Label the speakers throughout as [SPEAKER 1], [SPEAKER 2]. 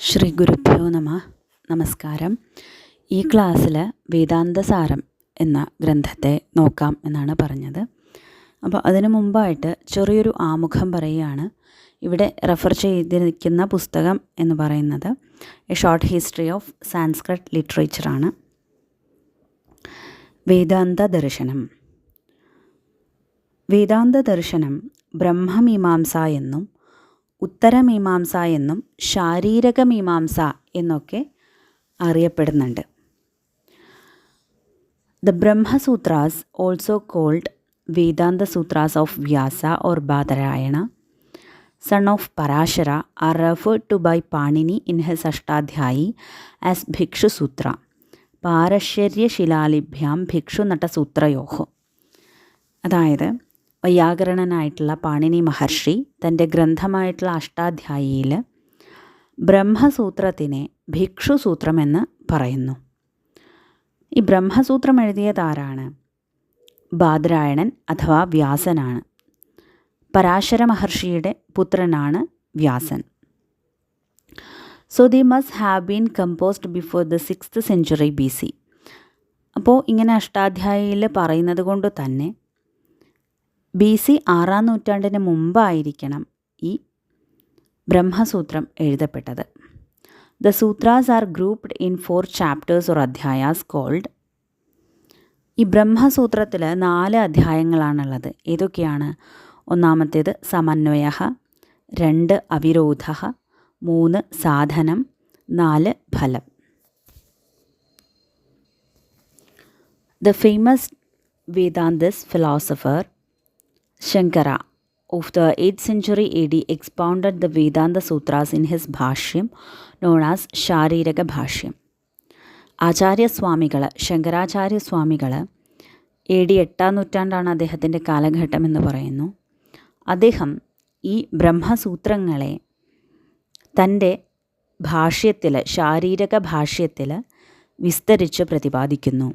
[SPEAKER 1] ശ്രീ ഗുരുഭ്യോ നമ. നമസ്കാരം. ഈ ക്ലാസ്സിൽ വേദാന്തസാരം എന്ന ഗ്രന്ഥത്തെ നോക്കാം എന്നാണ് പറഞ്ഞത്. അപ്പോൾ അതിനു മുമ്പായിട്ട് ചെറിയൊരു ആമുഖം പറയുകയാണ്. ഇവിടെ റെഫർ ചെയ്തിരിക്കുന്ന പുസ്തകം എന്ന് പറയുന്നത് a short history of Sanskrit ലിറ്ററേച്ചറാണ്. വേദാന്ത ദർശനം. വേദാന്ത ദർശനം ബ്രഹ്മമീമാംസ എന്നും ഉത്തരമീമാംസ എന്നും ശാരീരകമീമാംസ എന്നൊക്കെ അറിയപ്പെടുന്നുണ്ട്. The Brahmasutras also called Vedanta sutras of Vyasa or Badarayana son of Parashara are referred to by Panini in his Ashtadhyayi as Bhikshu Sutra. പാരശ്ചര്യ ശിലാലിഭ്യാം ഭിക്ഷു നട്ടസൂത്രയോഹോ. അതായത് വൈയാകരണനായിട്ടുള്ള പാണിനി മഹർഷി തൻ്റെ ഗ്രന്ഥമായിട്ടുള്ള അഷ്ടാധ്യായിയിൽ ബ്രഹ്മസൂത്രത്തിനെ ഭിക്ഷുസൂത്രമെന്ന് പറയുന്നു. ഈ ബ്രഹ്മസൂത്രം എഴുതിയതാരാണ്? ബാദരായണൻ അഥവാ വ്യാസനാണ്. പരാശര മഹർഷിയുടെ പുത്രനാണ് Vyasan. So the must have been composed before the 6th century BC. അപ്പോൾ ഇങ്ങനെ അഷ്ടാധ്യായിയിൽ പറയുന്നത് കൊണ്ട് തന്നെ BC 6ാം നൂറ്റാണ്ടിന് മുമ്പായിരിക്കണം ഈ ബ്രഹ്മസൂത്രം എഴുതപ്പെട്ടത്. The sutras are grouped in 4 chapters or adhyayas called. ഈ ബ്രഹ്മസൂത്രത്തിൽ 4 അധ്യായങ്ങളാണുള്ളത്. ഏതൊക്കെയാണ്? ഒന്നാമത്തേത് സമന്വയ, 2 അവിരോധ, 3 സാധനം, 4 ഫലം. The famous Vedantist philosopher Shankara of the 8th century AD expounded the Vedanta Sutras in his Bhashyam known as Shariraka Bhashyam. ആചാര്യസ്വാമികൾ, ശങ്കരാചാര്യസ്വാമികൾ AD 8ാം നൂറ്റാണ്ടാണ് അദ്ദേഹത്തിൻ്റെ കാലഘട്ടം എന്ന് പറയുന്നു. അദ്ദേഹം ഈ ബ്രഹ്മസൂത്രങ്ങളെ തൻ്റെ ഭാഷ്യത്തിൽ, ശാരീരക ഭാഷ്യത്തിൽ വിസ്തരിച്ച് പ്രതിപാദിക്കുന്നു.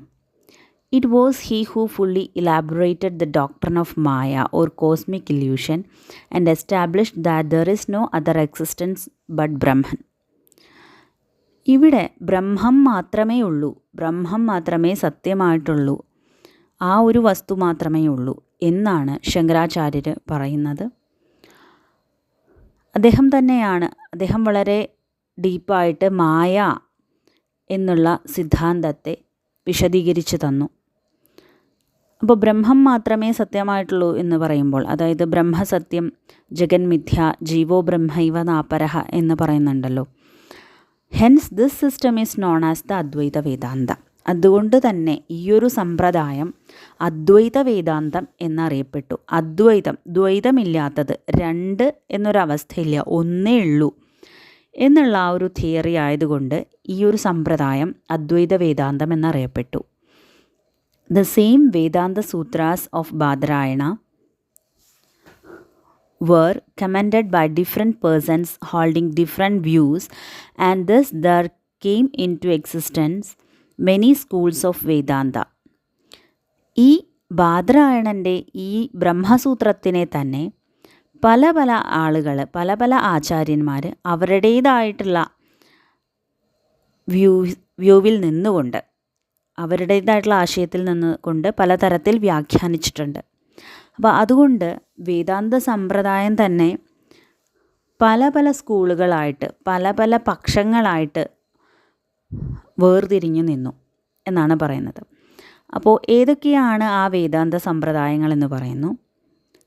[SPEAKER 1] It was he who fully elaborated the doctrine of Maya or cosmic illusion and established that there is no other existence but Brahman. ഇവിടെ ബ്രഹ്മം മാത്രമേ ഉള്ളൂ, ബ്രഹ്മം മാത്രമേ സത്യമായിട്ടുള്ളൂ, ആ ഒരു വസ്തു മാത്രമേ ഉള്ളൂ എന്നാണ് ശങ്കരാചാര്യർ പറയുന്നത്. അദ്ദേഹം വളരെ ഡീപ്പായിട്ട് മായ എന്നുള്ള സിദ്ധാന്തത്തെ വിശദീകരിച്ചു തന്നു. അപ്പോൾ ബ്രഹ്മം മാത്രമേ സത്യമായിട്ടുള്ളൂ എന്ന് പറയുമ്പോൾ, അതായത് ബ്രഹ്മസത്യം ജഗന്മിഥ്യ ജീവോ ബ്രഹ്മൈവ നാപരഹ എന്ന് പറയുന്നുണ്ടല്ലോ. Hence this system is known as the Advaita Vedanta. അതുകൊണ്ട് തന്നെ ഈയൊരു സമ്പ്രദായം അദ്വൈത വേദാന്തം എന്നറിയപ്പെട്ടു. അദ്വൈതം, ദ്വൈതമില്ലാത്തത്, 2 എന്നൊരവസ്ഥയില്ല, ഒന്നേ ഉള്ളൂ എന്നുള്ള ആ ഒരു തിയറി ആയതുകൊണ്ട് ഈ ഒരു സമ്പ്രദായം അദ്വൈത വേദാന്തം എന്നറിയപ്പെട്ടു. The same Vedanta sutras of Badarayana were commended by different persons holding different views, and thus there came into existence many schools of Vedanta. ഈ ബാദരായണൻ്റെ ഈ ബ്രഹ്മസൂത്രത്തിനെ തന്നെ പല പല ആളുകൾ, പല പല ആചാര്യന്മാർ അവരുടേതായിട്ടുള്ള വ്യൂവിൽ നിന്നുകൊണ്ട്, അവരുടേതായിട്ടുള്ള ആശയത്തിൽ നിന്നുകൊണ്ട് പലതരത്തിൽ വ്യാഖ്യാനിച്ചിട്ടുണ്ട്. അപ്പോൾ അതുകൊണ്ട് വേദാന്ത സമ്പ്രദായം തന്നെ പല പല സ്കൂളുകളായിട്ട്, പല പല പക്ഷങ്ങളായിട്ട് വേർതിരിഞ്ഞു നിന്നു എന്നാണ് പറയുന്നത്. അപ്പോൾ ഏതൊക്കെയാണ് ആ വേദാന്ത സമ്പ്രദായങ്ങൾ എന്ന് പറയുന്നു.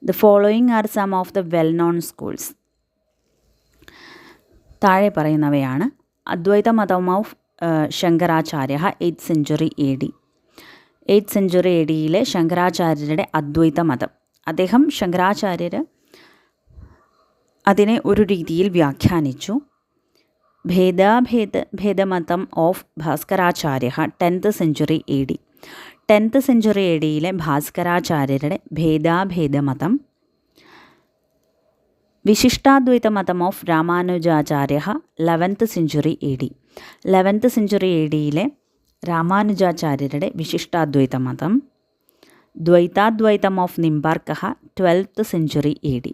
[SPEAKER 1] The following are some of the well known schools. താഴെ പറയുന്നവയാണ്. അദ്വൈത മതം of Shankaracharya 8th century AD. 8th century ADയിലെ ശങ്കരാചാര്യരുടെ അദ്വൈത മതം. ശങ്കരാചാര്യർ അതിനെ ഒരു രീതിയിൽ വ്യാഖ്യാനിച്ചു. ഭേദമതം of Bhaskaracharya 10th century AD. 10th century ADയിലെ ഭാസ്കരാചാര്യരുടെ ഭേദമതം. വിശിഷ്ടാദ്വൈത മതം of Ramanujacharya 11th century AD. 11th century ADയിലെ രാമാനുജാചാര്യരുടെ വിശിഷ്ടാദ്വൈത മതം. ദ്വൈതാദ്വൈതം of Nimbarka 12th century AD.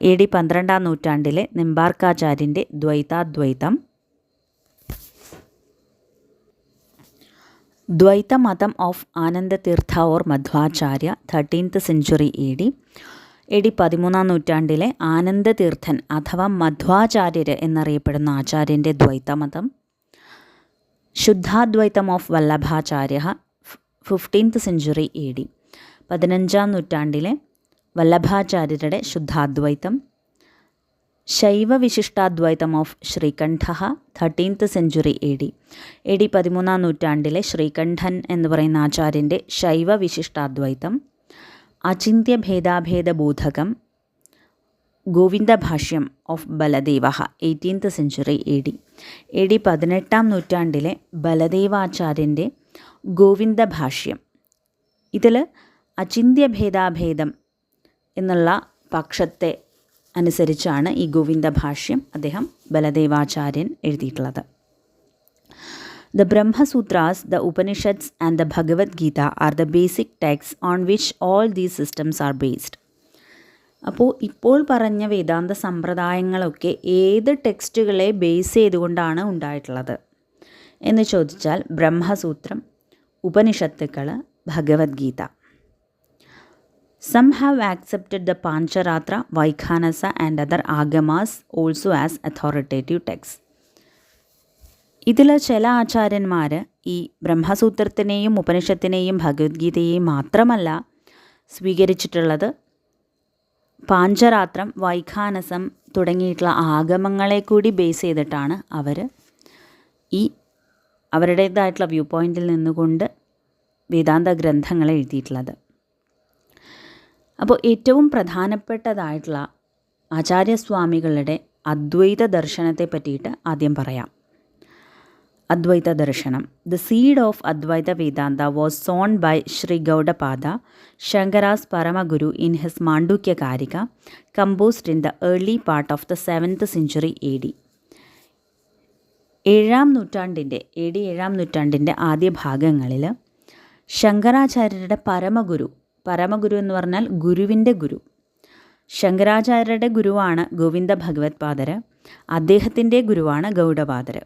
[SPEAKER 1] AD 12ാം നൂറ്റാണ്ടിലെ നിംബാർക്കാചാര്യൻ്റെ ദ്വൈതാദ്വൈതം. ദ്വൈത മതം of Anandatirtha or Madhvacharya 13th century A D 13-ാം നൂറ്റാണ്ടിലെ ആനന്ദതീർത്ഥൻ അഥവാ മധ്വാചാര്യർ എന്നറിയപ്പെടുന്ന ആചാര്യൻ്റെ ദ്വൈതമതം. ശുദ്ധാദ്വൈതം of Vallabhacharya 15th century A D 15-ാം നൂറ്റാണ്ടിലെ വല്ലഭാചാര്യരുടെ ശുദ്ധാദ്വൈതം. ശൈവവിശിഷ്ടാദ്വൈതം of Srikantha 13th century A D 13-ാം നൂറ്റാണ്ടിലെ ശ്രീകണ്ഠൻ എന്ന് പറയുന്ന ആചാര്യൻ്റെ ശൈവവിശിഷ്ടാദ്വൈതം. അചിന്ത്യഭേദാഭേദബോധകം ഗോവിന്ദഭാഷ്യം of Baladeva 18th century A D 18-ാം നൂറ്റാണ്ടിലെ ബലദേവാചാര്യൻ്റെ ഗോവിന്ദഭാഷ്യം. ഇതിൽ അചിന്ത്യഭേദാഭേദം എന്നുള്ള പക്ഷത്തെ അനുസരിച്ചാണ് ഈ ഗോവിന്ദഭാഷ്യം അദ്ദേഹം ബലദേവാചാര്യൻ എഴുതിയിട്ടുള്ളത്. The Brahmasutras, the Upanishads and the Bhagavadgita are the basic text on which all these systems are based. അപ്പോൾ ഇപ്പോൾ പറഞ്ഞ വേദാന്ത സമ്പ്രദായങ്ങളൊക്കെ ഏത് ടെക്സ്റ്റുകളെ ബേസ് ചെയ്തുകൊണ്ടാണ് ഉണ്ടായിട്ടുള്ളത് എന്ന് ചോദിച്ചാൽ Brahma Sutra, ഉപനിഷത്തുക്കൾ, Bhagavad Gita. Some have accepted the Pancharatra, Vaikhanasa and other agamas also as authoritative texts. ഇതിൽ ചില ആചാര്യന്മാർ ഈ ബ്രഹ്മസൂത്രത്തിനെയും ഉപനിഷത്തിനെയും ഭഗവത്ഗീതയെയും മാത്രമല്ല സ്വീകരിച്ചിട്ടുള്ളത്, പാഞ്ചരാത്രം, വൈഖാനസം തുടങ്ങിയിട്ടുള്ള ആഗമങ്ങളെ കൂടി ബേസ് ചെയ്തിട്ടാണ് അവർ ഈ അവരുടേതായിട്ടുള്ള വ്യൂ പോയിൻറ്റിൽ നിന്നുകൊണ്ട് വേദാന്ത ഗ്രന്ഥങ്ങൾ എഴുതിയിട്ടുള്ളത്. അപ്പോൾ ഏറ്റവും പ്രധാനപ്പെട്ടതായിട്ടുള്ള ആചാര്യസ്വാമികളുടെ അദ്വൈത ദർശനത്തെ പറ്റിയിട്ട് ആദ്യം പറയാം. അദ്വൈത ദർശനം. The seed of Advaita Vedanta was sown by Shri Gaudapada, Shankara's paramaguru in his Mandukyakarika, composed in the early part of the 7th century A D. 7ാം നൂറ്റാണ്ടിൻ്റെ ആദ്യ ഭാഗങ്ങളിൽ ശങ്കരാചാര്യരുടെ പരമഗുരു എന്ന് പറഞ്ഞാൽ ഗുരുവിൻ്റെ ഗുരു, ശങ്കരാചാര്യരുടെ ഗുരുവാണ് ഗോവിന്ദ ഭഗവത്പാദർ, അദ്ദേഹത്തിൻ്റെ ഗുരുവാണ് ഗൗഡപാദർ.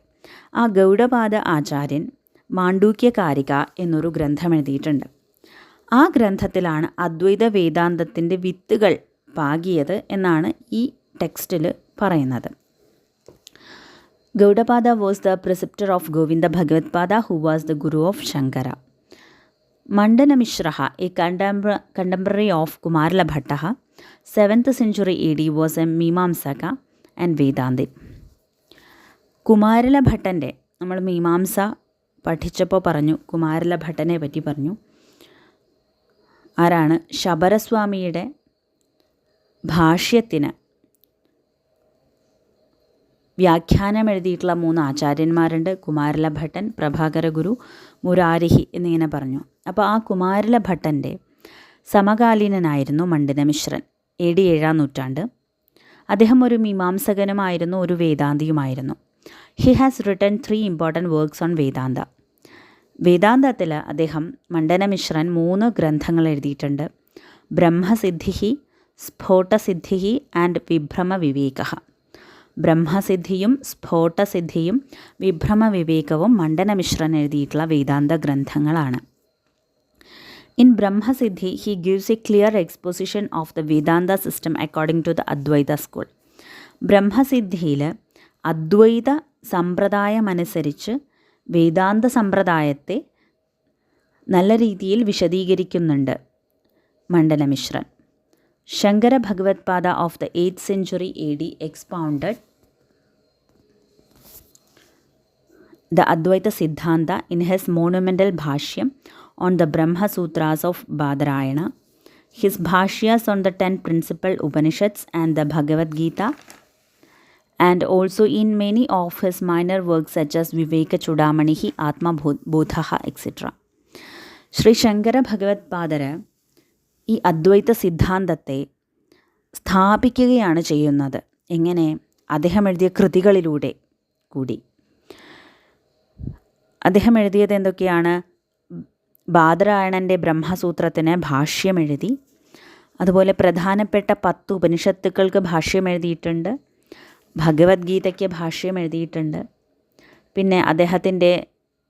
[SPEAKER 1] ആ ഗൗഡപാദ ആചാര്യൻ മാണ്ഡൂക്യകാരിക എന്നൊരു ഗ്രന്ഥം എഴുതിയിട്ടുണ്ട്. ആ ഗ്രന്ഥത്തിലാണ് അദ്വൈത വേദാന്തത്തിൻ്റെ വിത്തുകൾ പാകിയത് എന്നാണ് ഈ ടെക്സ്റ്റിൽ പറയുന്നത്. Gaudapada was the preceptor of Govinda Bhagavatpada who was the guru of Shankara. Mandanamishra, a contemporary of Kumarila Bhatta, 7th century A D was a Mimamsaka and Vedantin. Kumarila ഭട്ടൻ്റെ, നമ്മൾ മീമാംസ പഠിച്ചപ്പോൾ പറഞ്ഞു, കുമാരല ഭട്ടനെ പറ്റി പറഞ്ഞു. ആരാണ്? ശബരസ്വാമിയുടെ ഭാഷ്യത്തിന് വ്യാഖ്യാനം എഴുതിയിട്ടുള്ള 3 ആചാര്യന്മാരുണ്ട്. കുമാരല ഭട്ടൻ, പ്രഭാകര ഗുരു, മുരാരിഹി എന്നിങ്ങനെ പറഞ്ഞു. അപ്പോൾ ആ കുമാരല ഭട്ടൻ്റെ സമകാലീനനായിരുന്നു മണ്ഡനമിശ്രൻ, എ ഡി 7ാം നൂറ്റാണ്ട്. അദ്ദേഹം ഒരു മീമാംസകനുമായിരുന്നു, ഒരു വേദാന്തിയുമായിരുന്നു. He has written 3 important works on Vedanta. വേദാന്തത്തിൽ അദ്ദേഹം മണ്ഡനമിശ്രൻ 3 ഗ്രന്ഥങ്ങൾ എഴുതിയിട്ടുണ്ട്. ബ്രഹ്മസിദ്ധി, സ്ഫോടസിദ്ധി ആൻഡ് വിഭ്രമവിവേക. ബ്രഹ്മസിദ്ധിയും സ്ഫോടസിദ്ധിയും വിഭ്രമവിവേകവും മണ്ഡനമിശ്രൻ എഴുതിയിട്ടുള്ള വേദാന്ത ഗ്രന്ഥങ്ങളാണ്. In Brahmasiddhi he gives a clear exposition of the Vedanta system according to the Advaita school. ബ്രഹ്മസിദ്ധിയിൽ അദ്വൈത സമ്പ്രദായമനുസരിച്ച് വേദാന്ത സമ്പ്രദായത്തെ നല്ല രീതിയിൽ വിശദീകരിക്കുന്നുണ്ട് മണ്ഡനമിശ്രൻ. Shankara Bhagavatpada of the 8th century A D expounded the Advaita Siddhanta in his monumental bhashyam on the Brahma Sutras of Badarayana, his bhashyas on the 10 principal Upanishads and the Bhagavad Gita, and also in many of his minor works such as Viveka Chudamanihi, Atma Bodhaha, etc. Shri Shankara ഭഗവത്പാദർ ഈ അദ്വൈത സിദ്ധാന്തത്തെ സ്ഥാപിക്കുകയാണ് ചെയ്യുന്നത്. എങ്ങനെ? അദ്ദേഹം എഴുതിയ കൃതികളിലൂടെ കൂടി. അദ്ദേഹം എഴുതിയത് എന്തൊക്കെയാണ്? ബാദരായണൻ്റെ ബ്രഹ്മസൂത്രത്തിന് ഭാഷ്യം എഴുതി, അതുപോലെ പ്രധാനപ്പെട്ട 10 ഉപനിഷത്തുക്കൾക്ക് ഭാഷ്യം എഴുതിയിട്ടുണ്ട്, ഭഗവത്ഗീതയ്ക്ക് ഭാഷ്യം എഴുതിയിട്ടുണ്ട്. പിന്നെ അദ്ദേഹത്തിൻ്റെ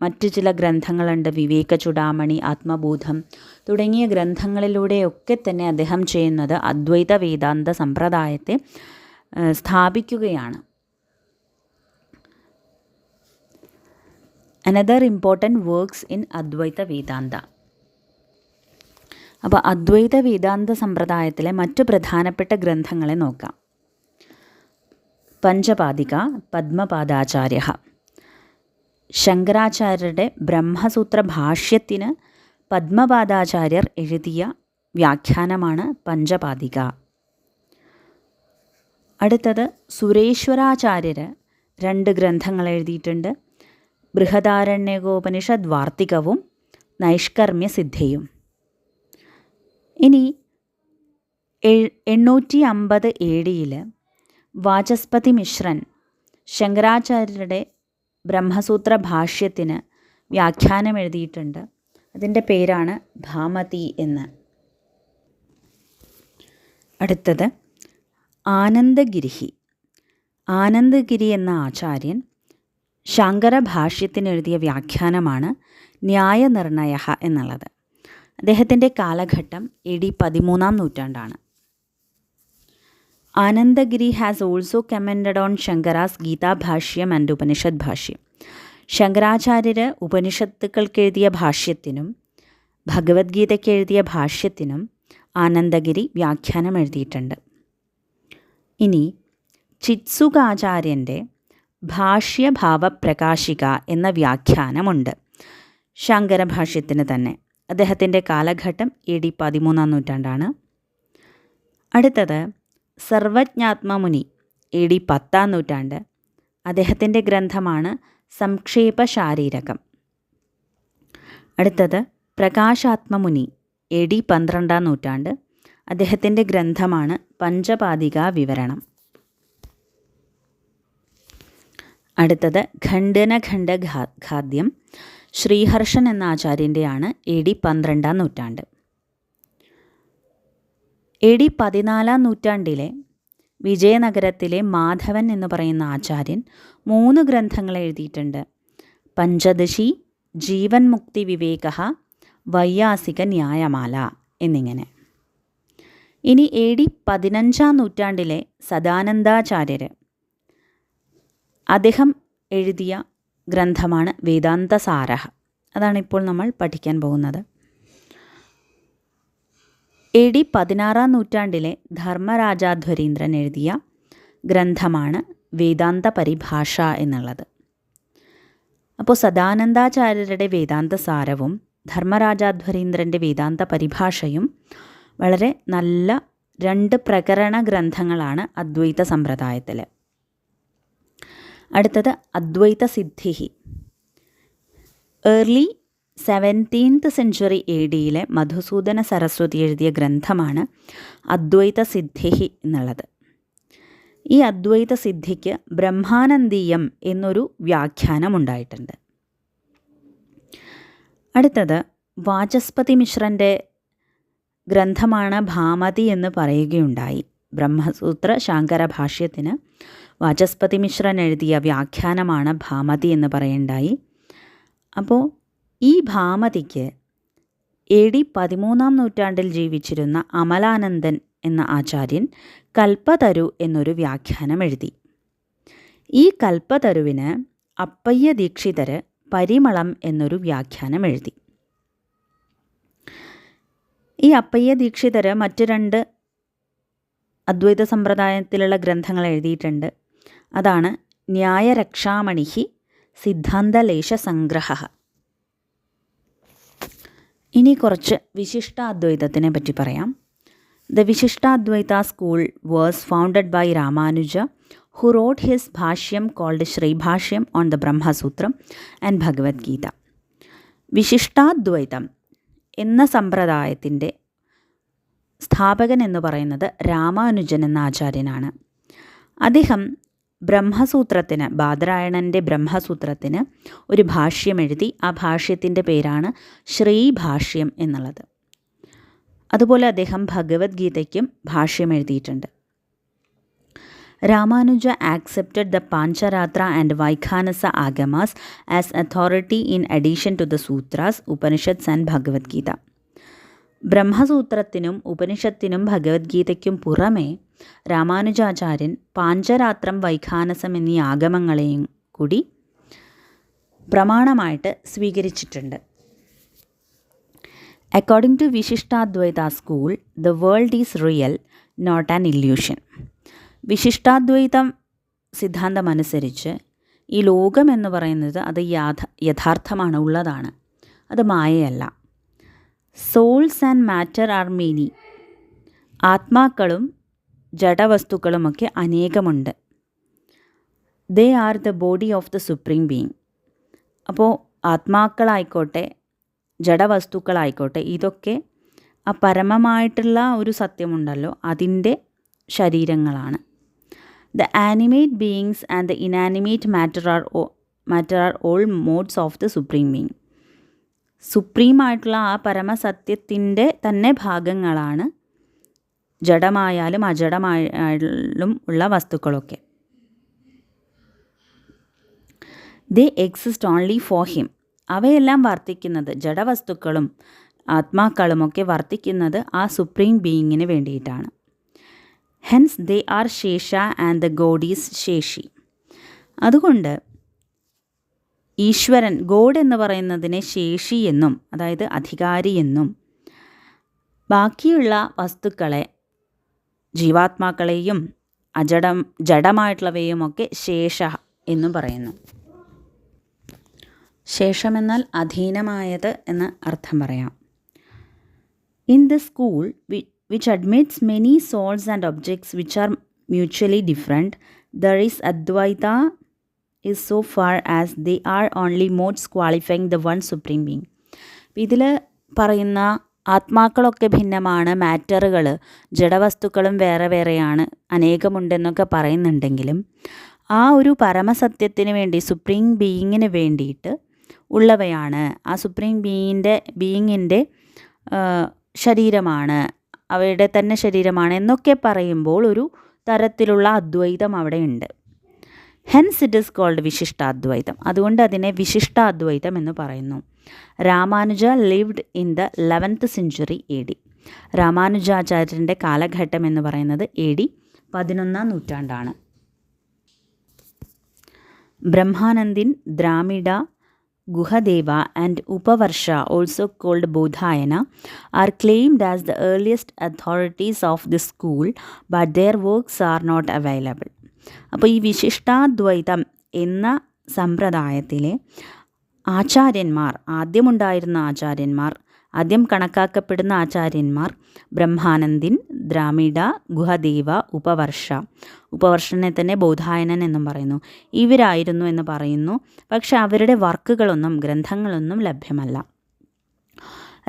[SPEAKER 1] മറ്റു ചില ഗ്രന്ഥങ്ങളുണ്ട്, വിവേക ചൂടാമണി, ആത്മബോധം തുടങ്ങിയ ഗ്രന്ഥങ്ങളിലൂടെയൊക്കെ തന്നെ അദ്ദേഹം ചെയ്യുന്നത് അദ്വൈത വേദാന്ത സമ്പ്രദായത്തെ സ്ഥാപിക്കുകയാണ്. അനദർ ഇമ്പോർട്ടൻറ്റ് വർക്ക്സ് ഇൻ അദ്വൈത വേദാന്ത. അപ്പോൾ അദ്വൈത വേദാന്ത സമ്പ്രദായത്തിലെ മറ്റു പ്രധാനപ്പെട്ട ഗ്രന്ഥങ്ങളെ നോക്കാം. പഞ്ചപാദിക പദ്മപാദാചാര്യ. ശങ്കരാചാര്യരുടെ ബ്രഹ്മസൂത്ര ഭാഷ്യത്തിന് പദ്മപാദാചാര്യർ എഴുതിയ വ്യാഖ്യാനമാണ് പഞ്ചപാദിക. അടുത്തത് സുരേശ്വരാചാര്യർ 2 ഗ്രന്ഥങ്ങൾ എഴുതിയിട്ടുണ്ട്. ബൃഹദാരണ്യകോപനിഷദ് വാർത്തികവും നൈഷ്കർമ്മ്യസിദ്ധയും. ഇനി 850 AD വാചസ്പതി മിശ്രൻ ശങ്കരാചാര്യരുടെ ബ്രഹ്മസൂത്ര ഭാഷ്യത്തിന് വ്യാഖ്യാനം എഴുതിയിട്ടുണ്ട്. അതിൻ്റെ പേരാണ് ഭാമതി എന്ന്. അടുത്തത് ആനന്ദഗിരി. ആനന്ദഗിരി എന്ന ആചാര്യൻ ശങ്കര ഭാഷ്യത്തിന് എഴുതിയ വ്യാഖ്യാനമാണ് ന്യായനിർണയ എന്നുള്ളത്. അദ്ദേഹത്തിൻ്റെ കാലഘട്ടം AD 13-ാം നൂറ്റാണ്ടാണ്. Anandagiri has also commented on Shankara's Gita bhashyam and Upanishad ഭാഷ്യം. ശങ്കരാചാര്യർ ഉപനിഷത്തുക്കൾക്ക് എഴുതിയ ഭാഷ്യത്തിനും ഭഗവത്ഗീതയ്ക്ക് എഴുതിയ ഭാഷ്യത്തിനും ആനന്ദഗിരി വ്യാഖ്യാനം എഴുതിയിട്ടുണ്ട്. ഇനി ചിത്സുകാചാര്യൻ്റെ ഭാഷ്യഭാവപ്രകാശിക എന്ന വ്യാഖ്യാനമുണ്ട് ശങ്കരഭാഷ്യത്തിന് തന്നെ. അദ്ദേഹത്തിൻ്റെ കാലഘട്ടം AD 13-ാം നൂറ്റാണ്ടാണ്. അടുത്തത് സർവജ്ഞാത്മമുനി AD 10-ാം നൂറ്റാണ്ട്. അദ്ദേഹത്തിൻ്റെ ഗ്രന്ഥമാണ് സംക്ഷേപ ശാരീരകം. അടുത്തത് പ്രകാശാത്മമുനി AD 12-ാം നൂറ്റാണ്ട്. അദ്ദേഹത്തിൻ്റെ ഗ്രന്ഥമാണ് പഞ്ചപാദികാ വിവരണം. അടുത്തത് ഖണ്ഡനഖണ്ഡ ഖാദ്യം ശ്രീഹർഷൻ എന്ന ആചാര്യൻ്റെയാണ് AD 12-ാം നൂറ്റാണ്ട്. AD 14-ാം നൂറ്റാണ്ടിലെ വിജയനഗരത്തിലെ മാധവൻ എന്ന് പറയുന്ന ആചാര്യൻ 3 ഗ്രന്ഥങ്ങൾ എഴുതിയിട്ടുണ്ട്. പഞ്ചദശി, ജീവൻ മുക്തി വിവേക, വൈയാസിക ന്യായമാല എന്നിങ്ങനെ. ഇനി AD 15-ാം നൂറ്റാണ്ടിലെ സദാനന്ദാചാര്യർ, അദ്ദേഹം എഴുതിയ ഗ്രന്ഥമാണ് വേദാന്തസാരഃ. അതാണിപ്പോൾ നമ്മൾ പഠിക്കാൻ പോകുന്നത്. AD 16-ാം നൂറ്റാണ്ടിലെ ധർമ്മരാജാധ്വരീന്ദ്രൻ എഴുതിയ ഗ്രന്ഥമാണ് വേദാന്ത പരിഭാഷ എന്നുള്ളത്. അപ്പോൾ സദാനന്ദാചാര്യരുടെ വേദാന്തസാരവും ധർമ്മരാജാധ്വരീന്ദ്രൻ്റെ വേദാന്ത പരിഭാഷയും വളരെ നല്ല 2 പ്രകരണ ഗ്രന്ഥങ്ങളാണ് അദ്വൈത സമ്പ്രദായത്തിൽ. അടുത്തത് Advaita Siddhi. Early 17th century AD Madhusudana Saraswati എഴുതിയ ഗ്രന്ഥമാണ് അദ്വൈത സിദ്ധി എന്നുള്ളത്. ഈ അദ്വൈത സിദ്ധിക്ക് ബ്രഹ്മാനന്ദീയം എന്നൊരു വ്യാഖ്യാനം ഉണ്ടായിട്ടുണ്ട്. അടുത്തത് വാചസ്പതി മിശ്രൻ്റെ ഗ്രന്ഥമാണ് ഭാമതി എന്ന് പറയുകയുണ്ടായി. ബ്രഹ്മസൂത്ര ശാങ്കര ഭാഷ്യത്തിന് വാചസ്പതി മിശ്രൻ എഴുതിയ വ്യാഖ്യാനമാണ് ഭാമതി എന്ന് പറയുണ്ടായി. അപ്പോൾ ഈ ഭാമതിക്ക് AD 13-ാം നൂറ്റാണ്ടിൽ ജീവിച്ചിരുന്ന അമലാനന്ദൻ എന്ന ആചാര്യൻ കൽപ്പതരു എന്നൊരു വ്യാഖ്യാനം എഴുതി. ഈ കൽപ്പതരുവിന് അപ്പയ്യ ദീക്ഷിതർ പരിമളം എന്നൊരു വ്യാഖ്യാനം എഴുതി. ഈ അപ്പയ്യ ദീക്ഷിതർ മറ്റ് 2 അദ്വൈത സമ്പ്രദായത്തിലുള്ള ഗ്രന്ഥങ്ങൾ എഴുതിയിട്ടുണ്ട്. അതാണ് ന്യായരക്ഷാമണി, സിദ്ധാന്തലേശ സംഗ്രഹ. ഇനി കുറച്ച് വിശിഷ്ടാദ്വൈതത്തിനെ പറ്റി പറയാം. The Vishishtadvaita school was founded by Ramanuja, who wrote his bhashyam called Shribhashyam on the Brahmasutram and Bhagavadgita. Vishishtadvaitam എന്ന സമ്പ്രദായത്തിൻ്റെ സ്ഥാപകൻ എന്ന് പറയുന്നത് രാമാനുജൻ എന്ന ആചാര്യനാണ്. അദ്ദേഹം ബ്രഹ്മസൂത്രത്തിന്, ബാദരായണൻ്റെ ബ്രഹ്മസൂത്രത്തിന് ഒരു ഭാഷ്യം എഴുതി. ആ ഭാഷ്യത്തിൻ്റെ പേരാണ് ശ്രീഭാഷ്യം എന്നുള്ളത്. അതുപോലെ അദ്ദേഹം ഭഗവത്ഗീതയ്ക്കും ഭാഷ്യം എഴുതിയിട്ടുണ്ട്. Ramanuja accepted the Pancharatra and Vaikhanasa Agamas as authority in addition to the Sutras, Upanishads and Bhagavad Gita. ബ്രഹ്മസൂത്രത്തിനും ഉപനിഷത്തിനും ഭഗവത്ഗീതയ്ക്കും പുറമെ രാമാനുജാചാര്യൻ പാഞ്ചരാത്രം വൈഖാനസം എന്നീ ആഗമങ്ങളെയും കൂടി പ്രമാണമായിട്ട് സ്വീകരിച്ചിട്ടുണ്ട്. According to Vishishtadvaita school, the world is real, not an illusion. വിശിഷ്ടാദ്വൈതം സിദ്ധാന്തമനുസരിച്ച് ഈ ലോകം എന്ന് പറയുന്നത് അത് യഥാർത്ഥമാണ്, ഉള്ളതാണ്, അത് മായയല്ല. Souls and matter are many. ആത്മാക്കളും ജഡവസ്തുക്കളുമൊക്കെ അനേകമുണ്ട്. They are the body of the supreme being. അപ്പോൾ ആത്മാക്കളായിക്കോട്ടെ ജഡവസ്തുക്കളായിക്കോട്ടെ ഇതൊക്കെ ആ പരമമായിട്ടുള്ള ഒരു സത്യമുണ്ടല്ലോ അതിൻ്റെ ശരീരങ്ങളാണ്. The animate beings and the inanimate matter are all modes of the supreme being. സുപ്രീമായിട്ടുള്ള ആ പരമസത്യത്തിൻ്റെ തന്നെ ഭാഗങ്ങളാണ് ജഡമായാലും അജഡമായാലും ഉള്ള വസ്തുക്കളൊക്കെ. They exist only for him. അവയെല്ലാം വർത്തിക്കുന്നത്, ജഡവസ്തുക്കളും ആത്മാക്കളുമൊക്കെ വർത്തിക്കുന്നത് ആ സുപ്രീം ബീയിങ്ങിന് വേണ്ടിയിട്ടാണ്. Hence they are shesha and the God is sheshi. അതുകൊണ്ട് ഈശ്വരൻ, ഗോഡ് എന്ന് പറയുന്നതിനെ ശേഷി എന്നും, അതായത് അധികാരി എന്നും, ബാക്കിയുള്ള വസ്തുക്കളെ ജീവാത്മാക്കളെയും ജഡമായിട്ടുള്ളവയുമൊക്കെ ശേഷ എന്നും പറയുന്നു. ശേഷമെന്നാൽ അധീനമായത് എന്ന് അർത്ഥം പറയാം. In the school which admits many souls and objects which are mutually different, there is Advaita is so far as they are only modes qualifying the one supreme being. ഇതിൽ പറയുന്ന ആത്മാക്കളൊക്കെ ഭിന്നമാണ്, മാറ്ററുകൾ ജഡവസ്തുക്കളും വേറെ വേറെയാണ്, അനേകമുണ്ടെന്നൊക്കെ പറയുന്നുണ്ടെങ്കിലും ആ ഒരു പരമസത്യത്തിന് വേണ്ടി സുപ്രീം ബീയിങ്ങിന് വേണ്ടിയിട്ട് ഉള്ളവയാണ്. ആ സുപ്രീം ബീയിങ്ങിൻ്റെ ശരീരമാണ്, അവയുടെ തന്നെ ശരീരമാണ് എന്നൊക്കെ പറയുമ്പോൾ ഒരു തരത്തിലുള്ള അദ്വൈതം അവിടെയുണ്ട്. ഹെൻസ് ഇറ്റ് ഈസ് കോൾഡ് വിശിഷ്ടാദ്വൈതം. അതുകൊണ്ട് അതിനെ വിശിഷ്ടാദ്വൈതം എന്ന് പറയുന്നു. Ramanuja lived in the 11th century AD. രാമാനുജാചാര്യൻ്റെ കാലഘട്ടം എന്ന് പറയുന്നത് AD 11ാം നൂറ്റാണ്ടാണ്. Brahmanandin, Dramida, Guhadeva and Upavarsha, also called Bodhayana, are claimed as the earliest authorities of the school, but their works are not available. അപ്പോൾ ഈ വിശിഷ്ടാദ്വൈതം എന്ന സമ്പ്രദായത്തിലെ ആചാര്യന്മാർ, ആദ്യം കണക്കാക്കപ്പെടുന്ന ആചാര്യന്മാർ ബ്രഹ്മാനന്ദിൻ, ദ്രാമിഡ, ഗുഹദേവ, ഉപവർഷനെ തന്നെ ബോധായനൻ എന്നും പറയുന്നു. ഇവരായിരുന്നു എന്ന് പറയുന്നു. പക്ഷെ അവരുടെ വർക്കുകളൊന്നും, ഗ്രന്ഥങ്ങളൊന്നും ലഭ്യമല്ല.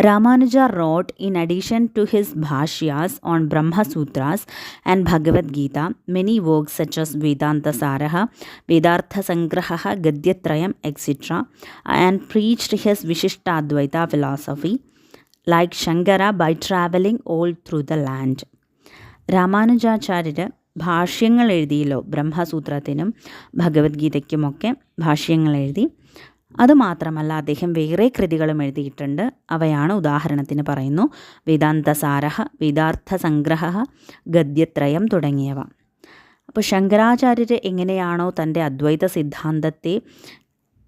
[SPEAKER 1] Ramanuja wrote, in addition to his bhashyas on Brahma Sutras and Bhagavad Gita, many works such as Vedanta Saraha, Vedartha Sangraha, Gadyatrayam, etc., and preached his Vishishtadvaita philosophy like Shankara by travelling all through the land. Ramanujacharyar ഭാഷ്യങ്ങൾ എഴുതിയല്ലോ, ബ്രഹ്മസൂത്രത്തിനും ഭഗവത്ഗീതയ്ക്കുമൊക്കെ ഭാഷ്യങ്ങൾ എഴുതി. അതുമാത്രമല്ല അദ്ദേഹം വേറെ കൃതികളും എഴുതിയിട്ടുണ്ട്. അവയാണ് ഉദാഹരണത്തിന് പറയുന്നു വേദാന്ത സാരഹ, വേദാർത്ഥ സംഗ്രഹ, ഗദ്യത്രയം തുടങ്ങിയവ. അപ്പോൾ ശങ്കരാചാര്യർ എങ്ങനെയാണോ തൻ്റെ അദ്വൈത സിദ്ധാന്തത്തെ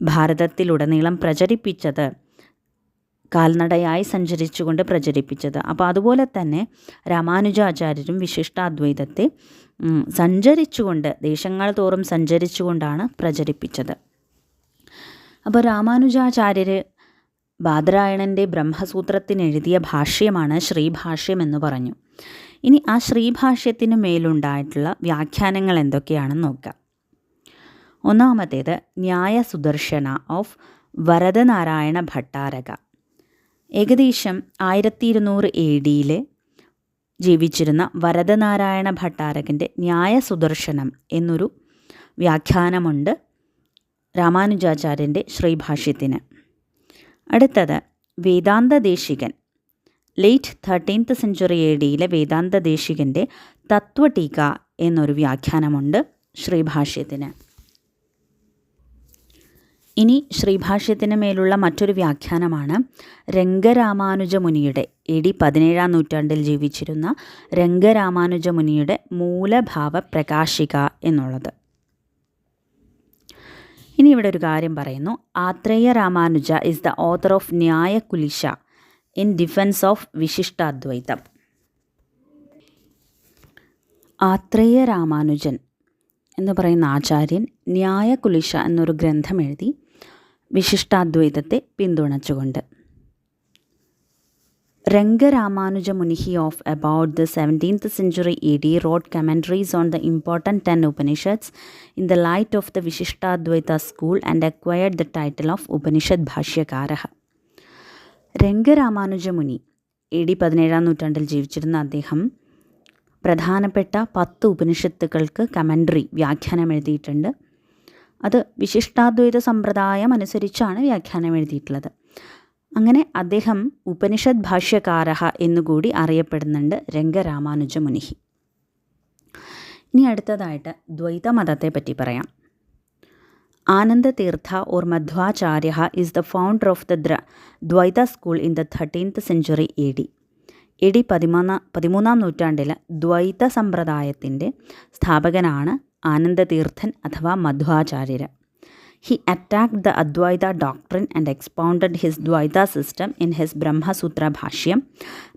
[SPEAKER 1] ഭാരതത്തിലുടനീളം പ്രചരിപ്പിച്ചത്, കാൽനടയായി സഞ്ചരിച്ചുകൊണ്ട് പ്രചരിപ്പിച്ചത്, അപ്പോൾ അതുപോലെ തന്നെ രാമാനുജാചാര്യരും വിശിഷ്ടാദ്വൈതത്തെ സഞ്ചരിച്ചുകൊണ്ട്, ദേശങ്ങൾ തോറും സഞ്ചരിച്ചുകൊണ്ടാണ് പ്രചരിപ്പിച്ചത്. അപ്പോൾ രാമാനുജാചാര്യർ ബാദരായണൻ്റെ ബ്രഹ്മസൂത്രത്തിന് എഴുതിയ ഭാഷ്യമാണ് ശ്രീഭാഷ്യം എന്ന് പറഞ്ഞു. ഇനി ആ ശ്രീഭാഷ്യത്തിന് മേലുണ്ടായിട്ടുള്ള വ്യാഖ്യാനങ്ങൾ എന്തൊക്കെയാണെന്ന് നോക്കാം. ഒന്നാമത്തേത് ന്യായ സുദർശന ഓഫ് വരദനാരായണ ഭട്ടാരക. ഏകദേശം 1200 AD ജീവിച്ചിരുന്ന വരദനാരായണ ഭട്ടാരകൻ്റെ ന്യായ സുദർശനം എന്നൊരു വ്യാഖ്യാനമുണ്ട് രാമാനുജാചാര്യൻ്റെ ശ്രീഭാഷ്യത്തിന്. അടുത്തത് വേദാന്ത ദേശികൻ, ലേറ്റ് 13th century AD വേദാന്ത ദേശികൻ്റെ തത്വടീക എന്നൊരു വ്യാഖ്യാനമുണ്ട് ശ്രീഭാഷ്യത്തിന്. ഇനി ശ്രീഭാഷ്യത്തിന് മേലുള്ള മറ്റൊരു വ്യാഖ്യാനമാണ് രംഗരാമാനുജ മുനിയുടെ AD 17-ാം നൂറ്റാണ്ടിൽ ജീവിച്ചിരുന്ന രംഗരാമാനുജ മുനിയുടെ മൂലഭാവ പ്രകാശിക എന്നുള്ളത്. ഇനി ഇവിടെ ഒരു കാര്യം പറയുന്നു. Atreya Ramanuja is the author of Nyayakulisha in defence of വിശിഷ്ടാദ്വൈതം. ആത്രേയ രാമാനുജൻ എന്ന് പറയുന്ന ആചാര്യൻ ന്യായകുലിശ എന്നൊരു ഗ്രന്ഥം എഴുതി വിശിഷ്ടാദ്വൈതത്തെ പിന്തുണച്ചുകൊണ്ട്. Rangaramanuja Munihi of about the 17th century AD wrote commentaries on the important 10 Upanishads in the light of the Vishishtadvaita school and acquired the title of Upanishad Bhashyakaraha. രംഗരാമാനുജ മുനി AD 17-ാം നൂറ്റാണ്ടിൽ ജീവിച്ചിരുന്ന അദ്ദേഹം പ്രധാനപ്പെട്ട 10 ഉപനിഷത്തുക്കൾക്ക് കമൻട്രി വ്യാഖ്യാനം എഴുതിയിട്ടുണ്ട്. അത് വിശിഷ്ടാദ്വൈത സമ്പ്രദായം അനുസരിച്ചാണ് വ്യാഖ്യാനം എഴുതിയിട്ടുള്ളത്. അങ്ങനെ അദ്ദേഹം ഉപനിഷദ് ഭാഷ്യകാരഹ എന്നുകൂടി അറിയപ്പെടുന്നുണ്ട് രംഗരാമാനുജ മുനിഹി. ഇനി അടുത്തതായിട്ട് ദ്വൈതമതത്തെ പറ്റി പറയാം. Anandatirtha or Madhvacharya is the founder of the Dvaita school in the 13th century AD. AD 13-ാം നൂറ്റാണ്ടിൽ ദ്വൈത സമ്പ്രദായത്തിൻ്റെ സ്ഥാപകനാണ് ആനന്ദതീർത്ഥൻ അഥവാ മധ്വാചാര്യർ. He attacked the Advaita doctrine and expounded his Dvaita system in his Brahma Sutra Bhashyam,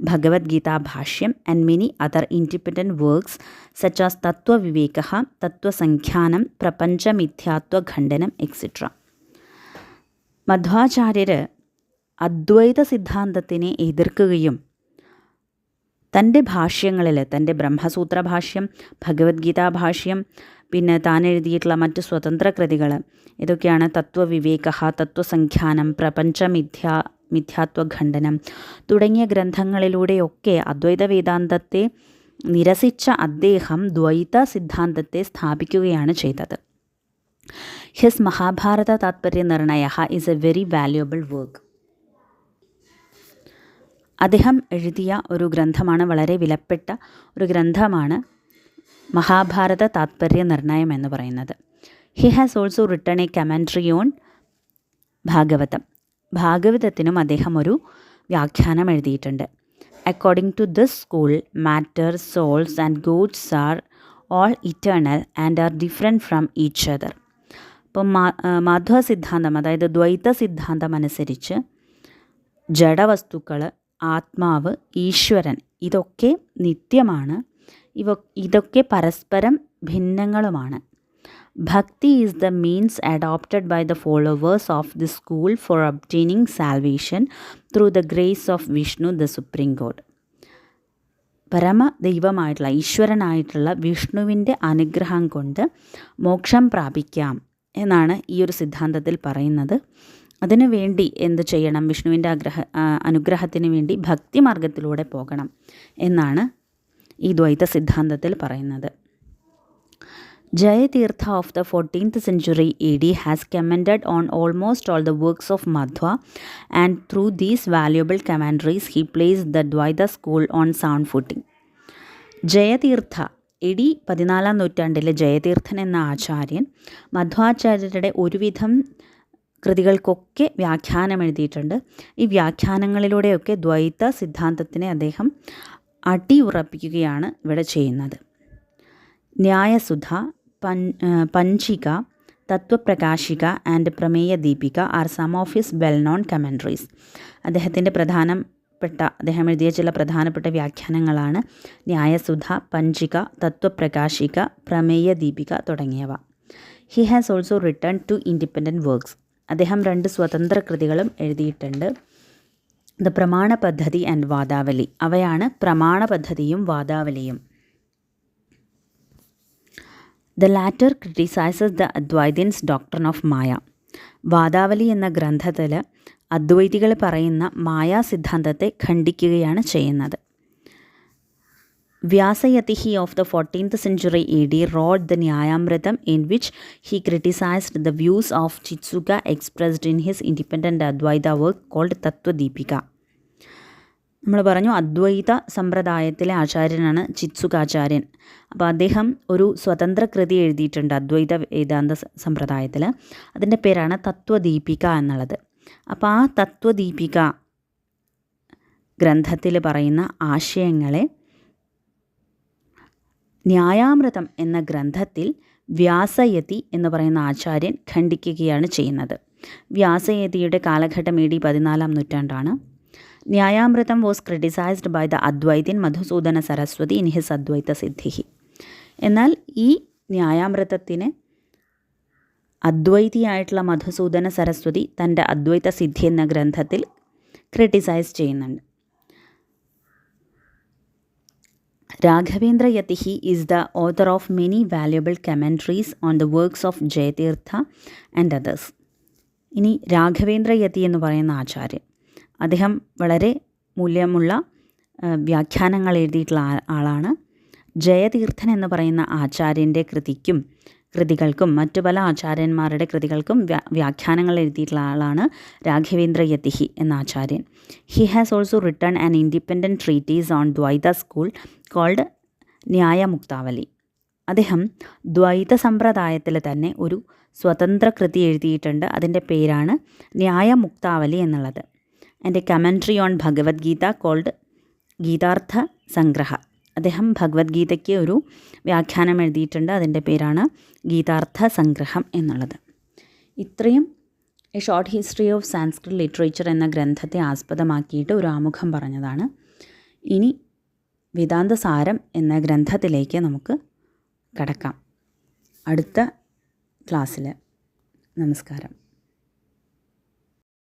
[SPEAKER 1] Bhagavad Gita Bhashyam and many other independent works such as Tattva Vivekaha, Tattva Sankhyanam, Prapancha Mithyatva Khandanam, etc. മധ്വാചാര്യർ അദ്വൈത സിദ്ധാന്തത്തിനെ എതിർക്കുകയും തൻ്റെ ഭാഷ്യങ്ങളിൽ, തൻ്റെ ബ്രഹ്മസൂത്ര ഭാഷ്യം, ഭഗവത്ഗീതാ ഭാഷ്യം, പിന്നെ താൻ എഴുതിയിട്ടുള്ള മറ്റ് സ്വതന്ത്ര കൃതികൾ, ഇതൊക്കെയാണ് തത്വവിവേക, തത്വസംഖ്യാനം, പ്രപഞ്ച മിഥ്യാത്വഖണ്ഡനം തുടങ്ങിയ ഗ്രന്ഥങ്ങളിലൂടെയൊക്കെ അദ്വൈത വേദാന്തത്തെ നിരസിച്ച അദ്ദേഹം ദ്വൈത സിദ്ധാന്തത്തെ സ്ഥാപിക്കുകയാണ് ചെയ്തത്. ഹിസ് മഹാഭാരത താത്പര്യ നിർണയ is A very valuable work. അദ്ദേഹം എഴുതിയ ഒരു ഗ്രന്ഥമാണ്, വളരെ വിലപ്പെട്ട ഒരു ഗ്രന്ഥമാണ് മഹാഭാരത താത്പര്യ നിർണയം എന്ന് പറയുന്നത്. He has also written a commentary on Bhagavatam. ഭാഗവതത്തിനും അദ്ദേഹം ഒരു വ്യാഖ്യാനം എഴുതിയിട്ടുണ്ട്. According to this school matter, souls and gods are all eternal and are different from each other. അപ്പം മാധ്വ സിദ്ധാന്തം, അതായത് ദ്വൈത സിദ്ധാന്തം അനുസരിച്ച് ജഡവസ്തുക്കൾ, ആത്മാവ്, ഈശ്വരൻ ഇതൊക്കെ നിത്യമാണ്, ഇതൊക്കെ പരസ്പരം ഭിന്നങ്ങളുമാണ്. Bhakti is the means adopted by the followers of the school for obtaining salvation through the grace of Vishnu the supreme God. പരമദൈവമായിട്ടുള്ള ഈശ്വരനായിട്ടുള്ള വിഷ്ണുവിൻ്റെ അനുഗ്രഹം കൊണ്ട് മോക്ഷം പ്രാപിക്കാം എന്നാണ് ഈ ഒരു സിദ്ധാന്തത്തിൽ പറയുന്നത്. അതിനു വേണ്ടി എന്ത് ചെയ്യണം? വിഷ്ണുവിൻ്റെ അനുഗ്രഹത്തിന് വേണ്ടി ഭക്തിമാർഗത്തിലൂടെ പോകണം എന്നാണ് ഈ ദ്വൈത സിദ്ധാന്തത്തിൽ പറയുന്നത്. Jayatirtha of the 14th century AD has commented on almost all the works of Madhva and through these valuable commentaries he places the Dvaita school on sound footing. Jayatirtha AD 14-ാം നൂറ്റാണ്ടിലെ ജയതീർത്ഥൻ എന്ന ആചാര്യൻ മധ്വാചാര്യരുടെ ഒരുവിധം കൃതികൾക്കൊക്കെ വ്യാഖ്യാനം എഴുതിയിട്ടുണ്ട്. ഈ വ്യാഖ്യാനങ്ങളിലൂടെയൊക്കെ ദ്വൈത സിദ്ധാന്തത്തിനെ അദ്ദേഹം അടിയുറപ്പിക്കുകയാണ് ഇവിടെ ചെയ്യുന്നത്. ന്യായസുധ, പഞ്ചിക, Tattvaprakashika and Prameya Dipika are some of his well known commentaries. അദ്ദേഹം എഴുതിയ ചില പ്രധാനപ്പെട്ട വ്യാഖ്യാനങ്ങളാണ് ന്യായസുധ, പഞ്ചിക, തത്വപ്രകാശിക, പ്രമേയ ദീപിക തുടങ്ങിയവ. He has also return 2 independent works. അദ്ദേഹം 2 സ്വതന്ത്ര കൃതികളും എഴുതിയിട്ടുണ്ട്. ദ പ്രമാണ പദ്ധതി ആൻഡ് വാദാവലി. അവയാണ് പ്രമാണ പദ്ധതിയും വാദാവലിയും. The latter criticises the Advaitians doctrine of maya. Vadavali എന്ന ഗ്രന്ഥത്തിൽ അദ്വൈതികൾ പറയുന്ന മായാ സിദ്ധാന്തത്തെ ഖണ്ഡിക്കുകയാണ് ചെയ്യുന്നത്. Vyasayatihi of the 14th century AD wrote the Nyayamritam in which he criticized the views of Chitsuga expressed in his independent Advaita work called Tattva Deepika. നമ്മൾ പറഞ്ഞു അദ്വൈത സമ്പ്രദായത്തിലെ ആചാര്യനാണ് ചിത്സുകാചാര്യൻ. അപ്പോൾ അദ്ദേഹം ഒരു സ്വതന്ത്ര കൃതി എഴുതിയിട്ടുണ്ട് അദ്വൈത വേദാന്ത സമ്പ്രദായത്തിൽ. അതിൻ്റെ പേരാണ് തത്വദീപിക എന്നുള്ളത്. അപ്പോൾ ആ തത്വദീപിക ഗ്രന്ഥത്തിൽ പറയുന്ന ആശയങ്ങളെ ന്യായാമൃതം എന്ന ഗ്രന്ഥത്തിൽ വ്യാസയതി എന്ന് പറയുന്ന ആചാര്യൻ ഖണ്ഡിക്കുകയാണ് ചെയ്യുന്നത്. വ്യാസയതിയുടെ കാലഘട്ടം AD 14-ാം നൂറ്റാണ്ടാണ്. Nyayamritam was criticised by the Advaitian Madhusudana Saraswati in his Advaita Siddhihi. എന്നാൽ ഈ ന്യായാമൃതത്തിന് അദ്വൈതിയായിട്ടുള്ള മധുസൂദന സരസ്വതി തൻ്റെ അദ്വൈത സിദ്ധി എന്ന ഗ്രന്ഥത്തിൽ ക്രിട്ടിസൈസ് ചെയ്യുന്നുണ്ട്. Raghavendra Yatihi is the author of many valuable commentaries on the works of Jayatirtha and others. ഇനി രാഘവേന്ദ്ര യതി എന്ന് പറയുന്ന ആചാര്യൻ, അദ്ദേഹം വളരെ മൂല്യമുള്ള വ്യാഖ്യാനങ്ങൾ എഴുതിയിട്ടുള്ള ആളാണ്. ജയതീർത്ഥൻ എന്ന് പറയുന്ന ആചാര്യൻ്റെ കൃതികൾക്കും മറ്റു പല ആചാര്യന്മാരുടെ കൃതികൾക്കും വ്യാഖ്യാനങ്ങൾ എഴുതിയിട്ടുള്ള ആളാണ് രാഘവേന്ദ്ര യതിഹി എന്ന ആചാര്യൻ. He has also written an independent treatise on Dvaita school called Nyayamuktavali. അദ്ദേഹം ദ്വൈത സമ്പ്രദായത്തിൽ തന്നെ ഒരു സ്വതന്ത്ര കൃതി എഴുതിയിട്ടുണ്ട്. അതിൻ്റെ പേരാണ് ന്യായമുക്താവലി എന്നുള്ളത്. And a commentary on Bhagavadgita called Gitartha Sangraha. അദ്ദേഹം ഭഗവത്ഗീതയ്ക്ക് ഒരു വ്യാഖ്യാനം എഴുതിയിട്ടുണ്ട്. അതിൻ്റെ പേരാണ് ഗീതാർത്ഥ സംഗ്രഹം എന്നുള്ളത്. ഇത്രയും A short history of Sanskrit literature എന്ന ഗ്രന്ഥത്തെ ആസ്പദമാക്കിയിട്ട് ഒരു ആമുഖം പറഞ്ഞതാണ്. ഇനി വേദാന്തസാരം എന്ന ഗ്രന്ഥത്തിലേക്ക് നമുക്ക് കടക്കാം അടുത്ത ക്ലാസ്സിൽ. നമസ്കാരം.